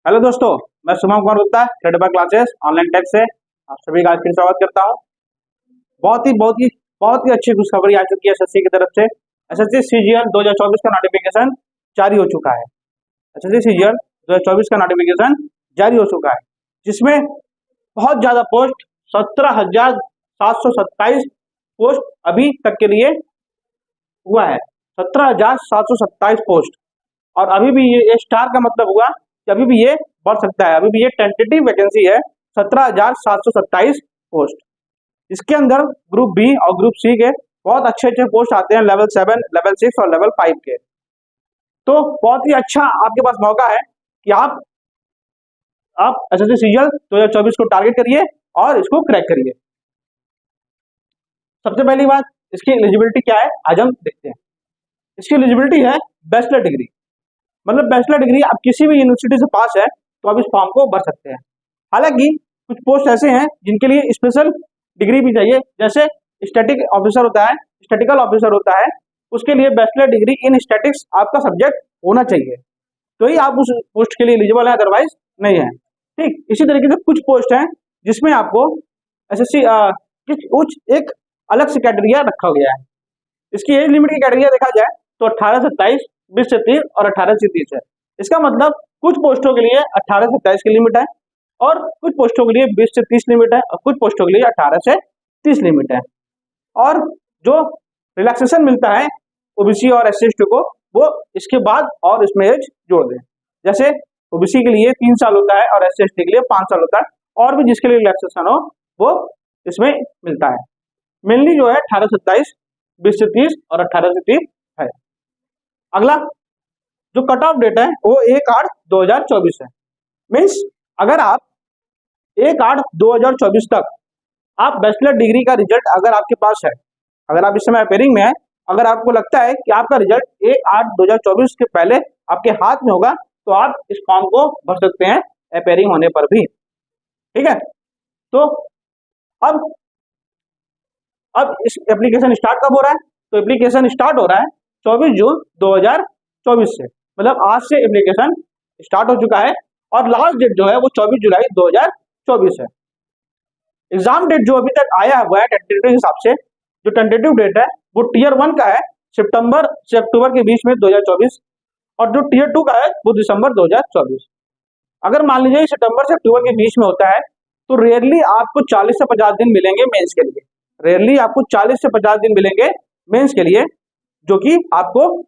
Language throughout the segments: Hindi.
हेलो दोस्तों, मैं Suman Kumar Gupta tradable classes online tech से आप सभी का फिर स्वागत करता हूं। बहुत ही अच्छी खुशखबरी आ चुकी है एसएससी की तरफ से। एसएससी सीजीएल 2024 का नोटिफिकेशन जारी हो चुका है। एसएससी सीजीएल 2024 का नोटिफिकेशन जारी हो चुका है, जिसमें बहुत ज्यादा पोस्ट 17,727 पोस्ट अभी तक के लिए हुआ है। 17,727 पोस्ट। और अभी भी ये स्टार का मतलब हुआ कि अभी भी ये बढ़ सकता है। अभी भी ये टेंटेटिव वैकेंसी है 17,727 पोस्ट। इसके अंदर ग्रुप बी और ग्रुप सी के बहुत अच्छे अच्छे पोस्ट आते हैं, लेवल 7, लेवल 6 और लेवल 5 के। तो बहुत ही अच्छा आपके पास मौका है कि आप एसएससी सीजीएल 2024 को टारगेट करिए और इसको क्रैक करिए। सबसे पहली बात, इसकी एलिजिबिलिटी क्या है आज हम देखते हैं। इसकी एलिजिबिलिटी है बैचलर डिग्री, मतलब बैचलर डिग्री आप किसी भी यूनिवर्सिटी से पास है तो आप इस फॉर्म को भर सकते हैं। हालांकि कुछ पोस्ट ऐसे हैं जिनके लिए स्पेशल डिग्री भी चाहिए, जैसे स्टैटिक ऑफिसर होता है, स्टैटिकल ऑफिसर होता है, उसके लिए बैचलर डिग्री इन स्टैटिक्स आपका सब्जेक्ट होना चाहिए, तो ही आप उस पोस्ट के लिए एलिजिबल है, अदरवाइज नहीं है। ठीक इसी तरीके से कुछ पोस्ट हैं जिसमें आपको एसएससी कुछ एक अलग से कैटेगरिया रखा गया है। इसकी एज लिमिट की कैटेगरिया देखा जाए तो 18 से 27, 20 से 30 और 18 से 30 है। इसका मतलब कुछ पोस्टों के लिए 18 से 27 की लिमिट है और कुछ पोस्टों के लिए 20 से 30 लिमिट है और कुछ पोस्टों के लिए 18 से 30 लिमिट है। और जो रिलैक्सेशन मिलता है ओबीसी और एससी एसटी को, वो इसके बाद और इसमें एज जोड़ दें। जैसे ओबीसी के लिए 3 साल होता है और एससी एसटी के लिए 5 साल होता है, और भी जिसके लिए रिलैक्सेशन हो वो इसमें मिलता है। मेनली जो है 18 से 27, 20 से 30 और 18 से 30 है। अगला जो कट ऑफ डेट है वो 1/8/2024 है। मीन्स अगर आप 1/8/2024 तक आप बैचलर डिग्री का रिजल्ट अगर आपके पास है, अगर आप इस समय अपेयरिंग में है, अगर आपको लगता है कि आपका रिजल्ट 1/8/2024 के पहले आपके हाथ में होगा, तो आप इस फॉर्म को भर सकते हैं अपेयरिंग होने पर भी। ठीक है, तो अब इस एप्लीकेशन स्टार्ट कब हो रहा है? तो एप्लीकेशन स्टार्ट हो रहा है 24 जून 2024 से, मतलब आज से एप्लीकेशन स्टार्ट हो चुका है और लास्ट डेट जो है वो 24 जुलाई 2024 है। एग्जाम डेट जो अभी तक आया हुआ है टेंटेटिव हिसाब से, जो टेंटेटिव डेट है वो टीयर 1 का है सितंबर से अक्टूबर के बीच में 2024, और जो टीयर 2 का है वो दिसंबर 2024। अगर मान लीजिए सितंबर से अक्टूबर के बीच में होता है तो रेयरली आपको 40 से 50 दिन मिलेंगे मेंस के लिए। रेयरली आपको 40 से 50 दिन मिलेंगे मेंस के लिए, जो कि आपको,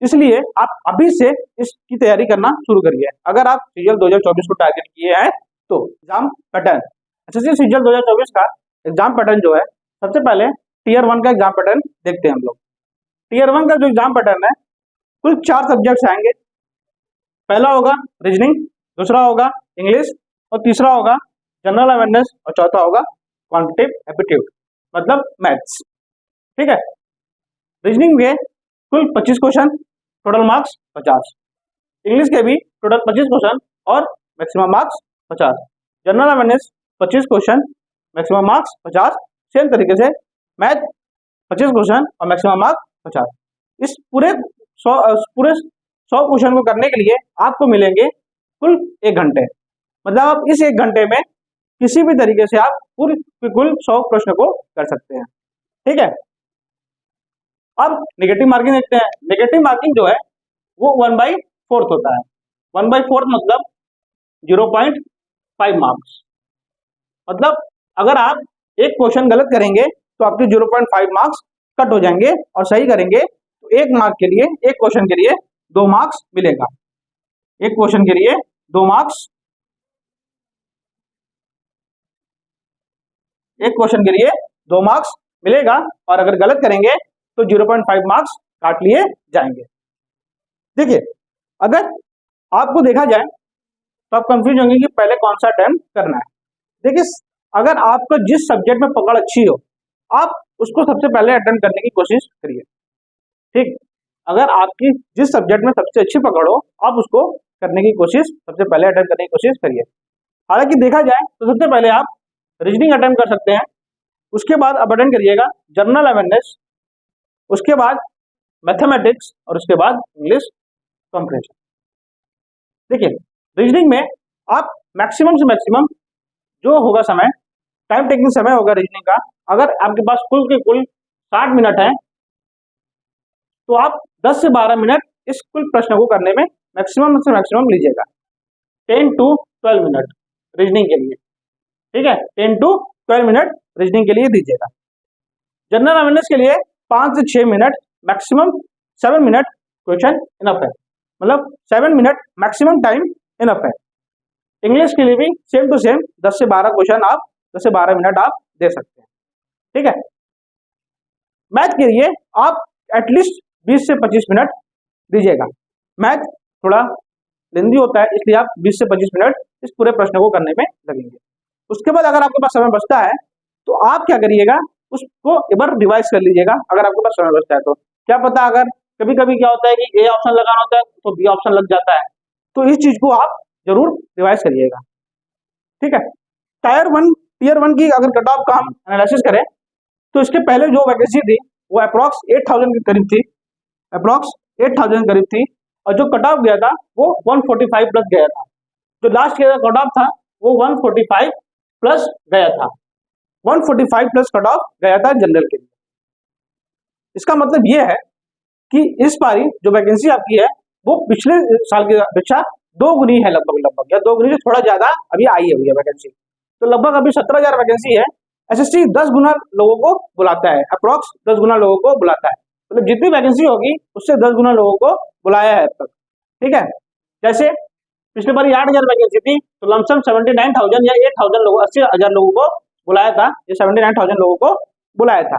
इसलिए आप अभी से इसकी तैयारी करना शुरू करिए। अगर आप सीजीएल 2024 को टारगेट किए हैं तो एग्जाम पैटर्न, एसएससी सीजीएल 2024 का एग्जाम पैटर्न जो है, सबसे पहले टीयर 1 का एग्जाम पैटर्न देखते हैं हम लोग। टीयर 1 का जो एग्जाम पैटर्न है, कुल 4 सब्जेक्ट्स आएंगे। पहला होगा रीजनिंग, दूसरा होगा इंग्लिश और तीसरा होगा जनरल अवेयरनेस और चौथा होगा क्वांटिटेटिव एप्टीट्यूड, मतलब मैथ्स। ठीक है, रीजनिंग के कुल 25 क्वेश्चन, टोटल मार्क्स 50। इंग्लिश के भी टोटल 25 क्वेश्चन और maximum marks 50। General awareness 25 question, maximum marks 50। Same तरीके से मैथ 25 क्वेश्चन और मैक्सिमम मार्क्स 50। इस पूरे 100 क्वेश्चन को करने के लिए आपको मिलेंगे कुल 1 घंटे, मतलब आप इस 1 घंटे में किसी भी तरीके से आप कुल 100 प्रश्न को कर सकते हैं। ठीक है, अब नेगेटिव मार्किंग देखते हैं। नेगेटिव मार्किंग जो है वो 1/4 होता है। 1/4 मतलब 0.5 मार्क्स। मतलब अगर आप एक क्वेश्चन गलत करेंगे तो आपके 0.5 मार्क्स कट हो जाएंगे, और सही करेंगे तो 1 मार्क के लिए, एक क्वेश्चन के लिए 2 मार्क्स मिलेगा। एक क्वेश्चन के लिए 2 मार्क्स, एक क्वेश्चन के लिए 2 मार्क्स मिलेगा, और अगर गलत करेंगे तो 0.5 मार्क्स काट लिए जाएंगे। देखिए, अगर आपको देखा जाए तो आप कंफ्यूज होंगे कि पहले कौन सा अटेम्प्ट करना है। देखिए, अगर आपको जिस सब्जेक्ट में पकड़ अच्छी हो, आप उसको सबसे पहले अटेम्प्ट करने की कोशिश करिए। ठीक, अगर आपकी जिस सब्जेक्ट में सबसे अच्छी पकड़ हो, आप उसको करने की कोशिश, सबसे पहले अटेम्प्ट करने की कोशिश करिए। हालांकि देखा जाए तो सबसे पहले आप रीजनिंग अटेम्प्ट कर सकते हैं, उसके बाद आप अटेम्प्ट करिएगा जनरल अवेयरनेस, उसके बाद मैथमेटिक्स और उसके बाद इंग्लिश कॉम्प्रिहेंशन। देखिए, रीजनिंग में आप मैक्सिमम से मैक्सिमम जो होगा समय, टाइम टेकिंग समय होगा रीजनिंग का, अगर आपके पास कुल के कुल 60 मिनट है तो आप 10 से 12 मिनट इस कुल प्रश्न को करने में मैक्सिमम से मैक्सिमम लीजिएगा। 10 to 12 मिनट रीजनिंग के लिए, ठीक है, 10 to 12 मिनट रीजनिंग के लिए दीजिएगा। जनरल अवेयरनेस के लिए 5 से 6 minute, maximum 7 minute question enough है, मतलब 7 मिनट मैक्सिमम टाइम इनफ है। इंग्लिश के लिए भी सेम टू सेम 10 से 12 क्वेश्चन आप 10 से 12 मिनट आप दे सकते हैं, ठीक है। मैथ के लिए आप एटलीस्ट 20 से 25 मिनट दीजिएगा। मैथ थोड़ा लेंदी होता है, इसलिए आप 20 से 25 मिनट इस पूरे प्रश्न को करने में लगेंगे। उसके बाद अगर आपके पास समय बचता है तो आप क्या करिएगा, उसको एक बार रिवाइज कर लीजिएगा। अगर आपके पास समय बचता है तो क्या पता, अगर कभी कभी क्या होता है कि ए ऑप्शन लगाना होता है तो बी ऑप्शन लग जाता है, तो इस चीज को आप जरूर रिवाइज करिएगा, ठीक है। टीयर वन की अगर कट ऑफ का हम एनालिसिस करें तो इसके पहले जो वैकेंसी थी वो अप्रॉक्स 8000 के करीब थी, अप्रॉक्स 8000 करीब थी, और जो कट ऑफ गया था वो 145 प्लस गया था। जो लास्ट ईयर का कट ऑफ था वो 145 प्लस गया था, 145 प्लस कट ऑफ गया था जनरल के लिए। इसका मतलब ये है कि इस बारी जो वैकेंसी आपकी है वो पिछले साल की अपेक्षा 2 गुनी है, लगभग या 2 गुनी से थोड़ा ज्यादा अभी आई हुई है वैकेंसी। तो लगभग अभी 17,000 वैकेंसी है। एसएससी 10 गुना लोगों को बुलाता है, अप्रॉक्स 10 गुना लोगों को बुलाता है, मतलब जितनी वैकेंसी होगी उससे 10 गुना लोगों को बुलाया है अब तक, ठीक है। जैसे पिछले बार 8,000 वैकेंसी थी तो लमसम 79,000 या 8,000 लोगों 80,000 लोगों को बुलाया था, ये 79,000 लोगों को बुलाया था।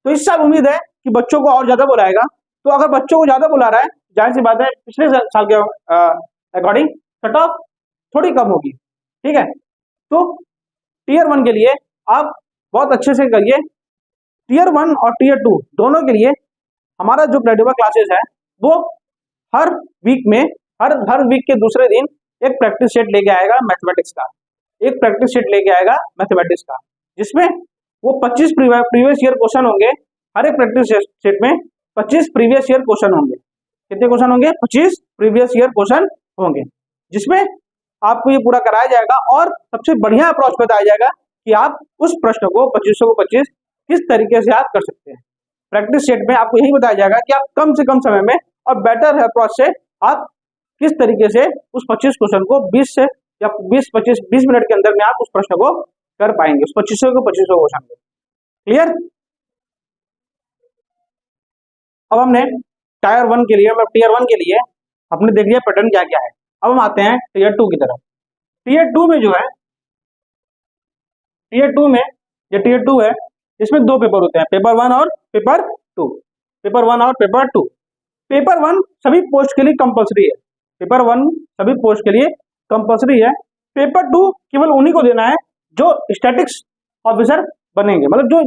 तो इस साल उम्मीद है कि बच्चों को और ज्यादा बुलाएगा। तो अगर बच्चों को ज्यादा बुला रहा है, जाहिर सी बात है पिछले साल के अकॉर्डिंग कट ऑफ थोड़ी कम होगी, ठीक है। तो टीयर 1 के लिए आप बहुत अच्छे से करिए। टीयर 1 और टीयर 2 दोनों के लिए हमारा जो प्रेडिवा क्लासेस है वो हर वीक में हर वीक के दूसरे दिन एक प्रैक्टिस सेट लेके आएगा मैथमेटिक्स का, एक प्रैक्टिस सेट लेके आएगा मैथमेटिक्स का, जिसमें वो 25 प्रीवियस ईयर क्वेश्चन होंगे। हर एक प्रैक्टिस सेट में 25 प्रीवियस ईयर क्वेश्चन होंगे। कितने क्वेश्चन होंगे? 25 प्रीवियस ईयर क्वेश्चन होंगे, जिसमें आपको ये पूरा कराया जाएगा और सबसे बढ़िया अप्रोच बताया जाएगा कि आप उस प्रश्न को 2500 को 25 किस तरीके से आप कर सकते हैं। प्रैक्टिस सेट में आपको यही बताया जाएगा कि आप कम से कम समय में और बेटर अप्रोच से आप किस तरीके से उस 25 क्वेश्चन को 20 से या 20 मिनट के अंदर में आप उस प्रश्न को कर पाएंगे, उस 2500 क्वेश्चन को। क्लियर? अब हमने टीयर 1 के लिए हमने देख लिया पैटर्न क्या क्या है। अब हम आते हैं टीयर 2 की तरफ। टीयर 2 में जो है, टीयर 2 में जो टीयर 2 है इसमें 2 पेपर होते हैं, पेपर 1 और पेपर 2। पेपर 1 और पेपर 2। पेपर 1 सभी पोस्ट के लिए कंपलसरी है, पेपर 1 सभी पोस्ट के लिए कंपलसरी है। पेपर 2 केवल उन्हीं को देना है जो स्टैटिक्स ऑफिसर बनेंगे, मतलब जो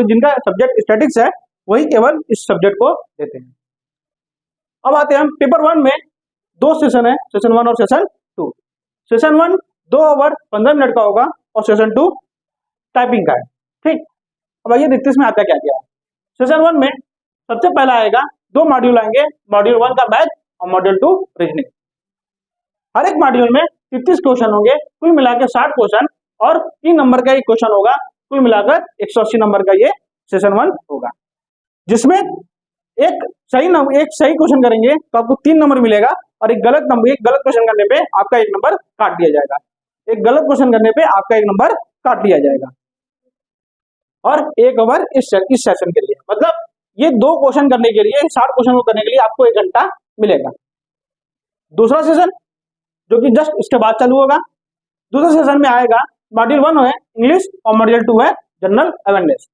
जिनका सब्जेक्ट स्टैटिक्स है वही केवल इस सब्जेक्ट को देते हैं। अब आते हैं हम पेपर 1 में 2 सेशन है, सेशन 1 और सेशन 2। सेशन 1 2 ओवर 15 मिनट का होगा और सेशन 2 टाइपिंग का है, ठीक। अब आइए देखते हैं इसमें आता क्या क्या है। सेशन 1 में सबसे पहला आएगा 2 मॉड्यूल आएंगे, मॉड्यूल 1 का मैथ और मॉड्यूल 2 रीजनिंग। हर एक मॉड्यूल में 33 क्वेश्चन होंगे, कुल मिलाकर 60 क्वेश्चन और 3 नंबर का एक क्वेश्चन होगा, कुल मिलाकर 180 नंबर का ये सेशन 1 होगा, जिसमें एक सही क्वेश्चन करेंगे तो आपको 3 नंबर मिलेगा और एक गलत क्वेश्चन करने पे आपका 1 नंबर काट दिया जाएगा, एक गलत क्वेश्चन करने पे आपका 1 नंबर काट दिया जाएगा। और 1 ओवर इस सेशन के लिए, मतलब ये 2 क्वेश्चन करने के लिए, 60 क्वेश्चन को करने के लिए आपको 1 घंटा मिलेगा। दूसरा सेशन जो कि जस्ट इसके बाद चालू होगा, दूसरे सेशन में आएगा मॉड्यूल 1 है इंग्लिश और मॉड्यूल 2 है जनरल अवेयरनेस।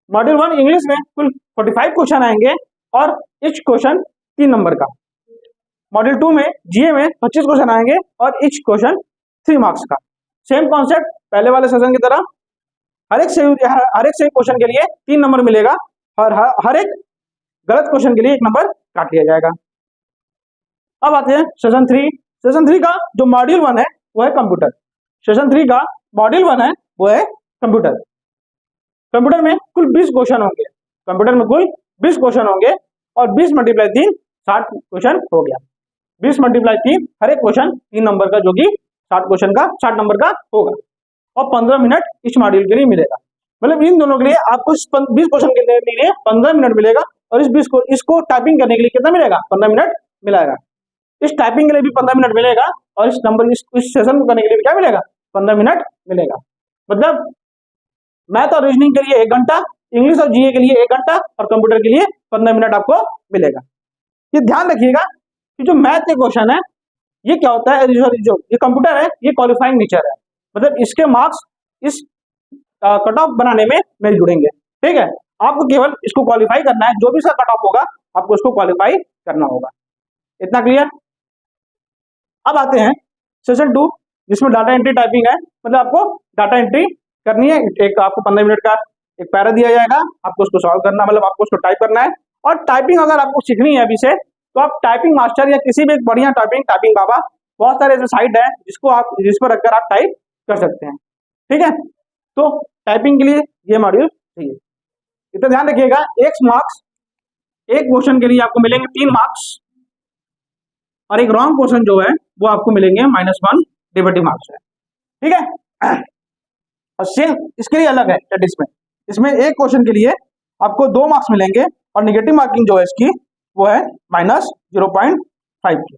मॉड्यूल 1 इंग्लिश में कुल 45 क्वेश्चन आएंगे और ईच क्वेश्चन 3 नंबर का। मॉड्यूल 2 में जीए में 25 क्वेश्चन आएंगे और ईच क्वेश्चन 3 मार्क्स का। सेम कॉन्सेप्ट पहले वाले सेशन की तरह, हर एक सही क्वेश्चन के लिए 3 नंबर मिलेगा और हर एक गलत क्वेश्चन के लिए 1 नंबर काट लिया जाएगा। अब आते हैं सेशन 3। सेशन 3 का जो मॉड्यूल 1 है वो है कंप्यूटर। सेशन 3 का मॉड्यूल 1 है वो है कंप्यूटर। कंप्यूटर में कुल 20 क्वेश्चन होंगे, कंप्यूटर में कुल 20 क्वेश्चन होंगे और 20 × 3 60 क्वेश्चन हो गया। 20 मल्टीप्लाई 3, हर एक क्वेश्चन 3 नंबर का, जो कि 60 नंबर का होगा, और 15 मिनट इस मॉड्यूल के लिए मिलेगा। मतलब इन दोनों के लिए आपको 20 क्वेश्चन के लिए 15 मिनट मिलेगा, और इसको टाइपिंग करने के लिए कितना मिलेगा, 15 मिनट मिलेगा। इस टाइपिंग के लिए भी 15 मिनट मिलेगा, और इस सेशन को करने के लिए भी क्या मिलेगा, 15 मिनट मिलेगा। मतलब मैथ और रीजनिंग के लिए 1 घंटा, इंग्लिश और जीए के लिए 1 घंटा, और कंप्यूटर के लिए 15 मिनट आपको मिलेगा। ये ध्यान रखिएगा कि जो मैथ के क्वेश्चन है, ये क्या होता है, जो ये कंप्यूटर है, ये क्वालिफाइंग नेचर है, मतलब इसके मार्क्स इस कट ऑफ बनाने में नहीं जुड़ेंगे। ठीक है, आपको केवल इसको क्वालिफाई करना है, जो भी इसका कट ऑफ होगा आपको इसको क्वालिफाई करना होगा। इतना क्लियर। अब आते हैं सेशन 2, जिसमें डाटा एंट्री टाइपिंग है। मतलब आपको डाटा एंट्री करनी है, एक आपको 15 मिनट का एक पैरा दिया जाएगा, आपको उसको सॉल्व करना, मतलब आपको उसको टाइप करना है। और टाइपिंग अगर आपको सीखनी है अभी से, तो आप टाइपिंग मास्टर या किसी भी बढ़िया टाइपिंग बाबा, बहुत सारे ऐसे साइट है जिस पर रखकर आप टाइप कर सकते हैं। ठीक है, तो टाइपिंग के लिए ये मॉड्यूल चाहिए। इतना ध्यान रखिएगा, एक मार्क्स, एक क्वेश्चन के लिए आपको मिलेंगे 3 मार्क्स, और एक रॉन्ग क्वेश्चन जो है वो आपको मिलेंगे -1 डेरिवेटिव मार्क्स है। ठीक है, और सेम इसके लिए अलग है स्टैटिस्टिक्स में, इसमें एक क्वेश्चन के लिए आपको 2 मार्क्स मिलेंगे, और निगेटिव मार्किंग जो है इसकी वो है -0.5 की।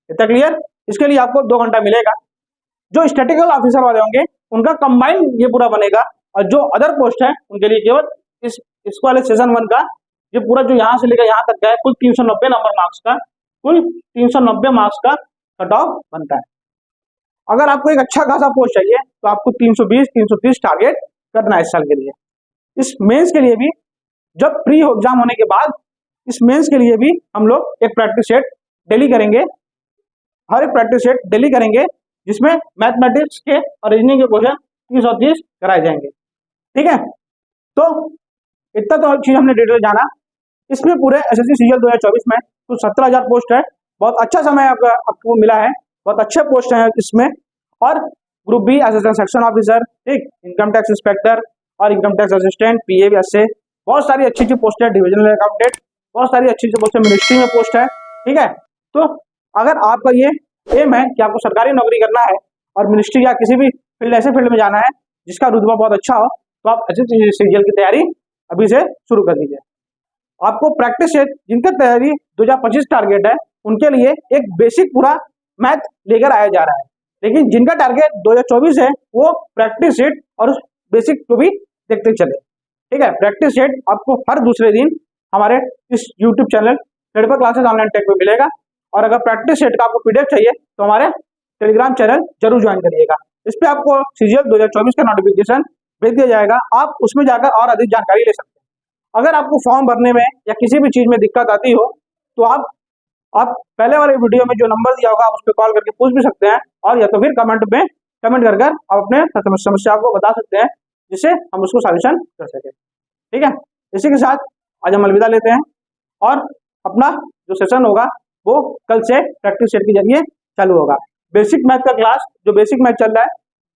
इतना क्लियर। इसके लिए आपको 2 घंटा मिलेगा। जो स्टैटिकल ऑफिसर वाले होंगे उनका कंबाइन ये पूरा बनेगा, और जो अदर पोस्ट है उनके लिए केवल इसको वाले सेशन 1 का ये पूरा जो यहाँ से लेकर यहाँ तक का है, कुल 390 नंबर मार्क्स का, कुल 390 मार्क्स का कट ऑफ बनता है। अगर आपको एक अच्छा खासा पोस्ट चाहिए तो आपको 320-330 टारगेट करना है इस साल के लिए। इस मेंस के लिए भी, जब प्री एग्जाम होने के बाद, इस मेंस के लिए भी हम लोग एक प्रैक्टिस सेट डेली करेंगे, हर एक प्रैक्टिस सेट डेली करेंगे, जिसमें मैथमेटिक्स के और रीजनिंग के क्वेश्चन 30 और 30 कराए जाएंगे। ठीक है, तो इतना तो चीज हमने डिटेल जाना। इसमें पूरे एसएससी सीजीएल 2024 में तो 17,000 पोस्ट है, बहुत अच्छा समय आपको मिला है, बहुत अच्छे पोस्ट हैं इसमें। और group B assistant section officer, ठीक, इनकम टैक्स इंस्पेक्टर और इनकम टैक्स असिस्टेंट, पीए से बहुत सारी अच्छी अच्छी पोस्ट है, डिविजनल अकाउंटेंट, बहुत सारी अच्छी अच्छी पोस्ट है, मिनिस्ट्री में पोस्ट है। ठीक है, तो अगर आपका ये एम है कि आपको सरकारी नौकरी करना है और मिनिस्ट्री या किसी भी फील्ड, ऐसे फील्ड में जाना है जिसका रुतबा बहुत अच्छा हो, तो आप एसएससी सीजीएल की तैयारी अभी से शुरू कर दीजिए। आपको प्रैक्टिस सेट, जिनका तैयारी 2025 टारगेट है, उनके लिए एक बेसिक पूरा मैथ लेकर आया जा रहा है। लेकिन जिनका टारगेट 2024 है, वो प्रैक्टिस सेट और उस बेसिक को भी देखते चले। ठीक है, प्रैक्टिस सेट आपको हर दूसरे दिन हमारे इस YouTube channel paper classes online tech में मिलेगा। और अगर प्रैक्टिस सेट का आपको पीडीएफ चाहिए तो हमारे टेलीग्राम चैनल जरूर ज्वाइन करिएगा। इस पर आपको सीजीएल 2024 का नोटिफिकेशन भेज दिया जाएगा, आप उसमें जाकर और अधिक जानकारी ले सकते हैं। अगर आपको फॉर्म भरने में या किसी भी चीज में दिक्कत आती हो, तो आप पहले वाले वीडियो में जो नंबर दिया होगा आप उस पर कॉल करके पूछ भी सकते हैं, और या तो फिर कमेंट कर आप अपने समस्या को बता सकते हैं, जिससे हम उसको सॉल्यूशन कर सके। ठीक है, इसी के साथ आज हम अलविदा लेते हैं, और अपना जो सेशन होगा वो कल से प्रैक्टिस सेट के जरिए चालू होगा। बेसिक मैथ का क्लास, जो बेसिक मैथ चल रहा है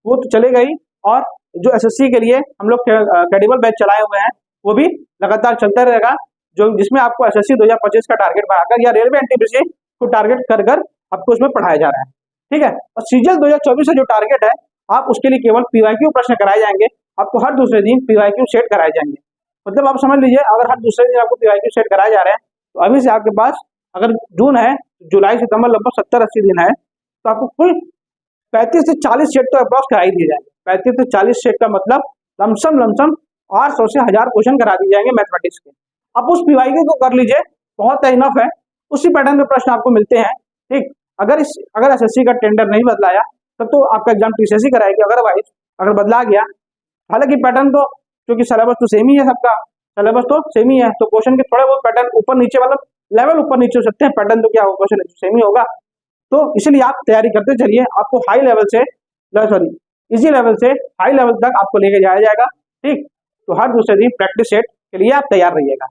वो तो चलेगा ही, और जो एसएससी के लिए हम लोग क्रेडिबल बैच चलाए हुए हैं वो भी लगातार चलता रहेगा, जो जिसमें आपको एसएससी 2025 का टारगेट बनाकर या रेलवे एनटीपीसी को टारगेट कर आपको उसमें पढ़ाया जा रहा है। ठीक है, और सीजीएल 2024 का जो टारगेट है, आप उसके लिए केवल पीवाईक्यू प्रश्न कराए जाएंगे, आपको हर दूसरे दिन पीवाईक्यू सेट कराए जाएंगे। मतलब आप समझ लीजिए, अगर हर दूसरे दिन आपको पीवाईक्यू सेट कराए जा रहे हैं, तो अभी से आपके पास, अगर जून है, जुलाई सितंबर लगभग 70-80 दिन है, तो आपको कुल 35 से 40 सेट तो अप्रॉक्स करा ही दिए जाएंगे। 35 से 40 सेट का मतलब लमसम 800 से 1000 क्वेश्चन करा दिए जाएंगे मैथमेटिक्स के। आप उस पीवाईक्यू को कर लीजिए, बहुत इनफ है, उसी पैटर्न में प्रश्न आपको मिलते हैं। ठीक, अगर एसएससी का टेंडर नहीं बदलाया तब तो आपका एग्जाम टीसीएससी कराएगी, अदरवाइज अगर बदला गया, हालांकि पैटर्न तो, क्योंकि सिलेबस तो सेम ही है, सबका सिलेबस तो सेम ही है, तो क्वेश्चन के थोड़े बहुत पैटर्न ऊपर नीचे, मतलब लेवल ऊपर नीचे हो सकते हैं, पैटर्न तो क्या होगा, क्वेश्चन सेम ही होगा। तो इसलिए आप तैयारी करते चलिए, आपको हाई लेवल से इजी लेवल से हाई लेवल तक आपको लेके जाया जाएगा। ठीक, तो हर दूसरे दिन प्रैक्टिस सेट के लिए आप तैयार रहिएगा।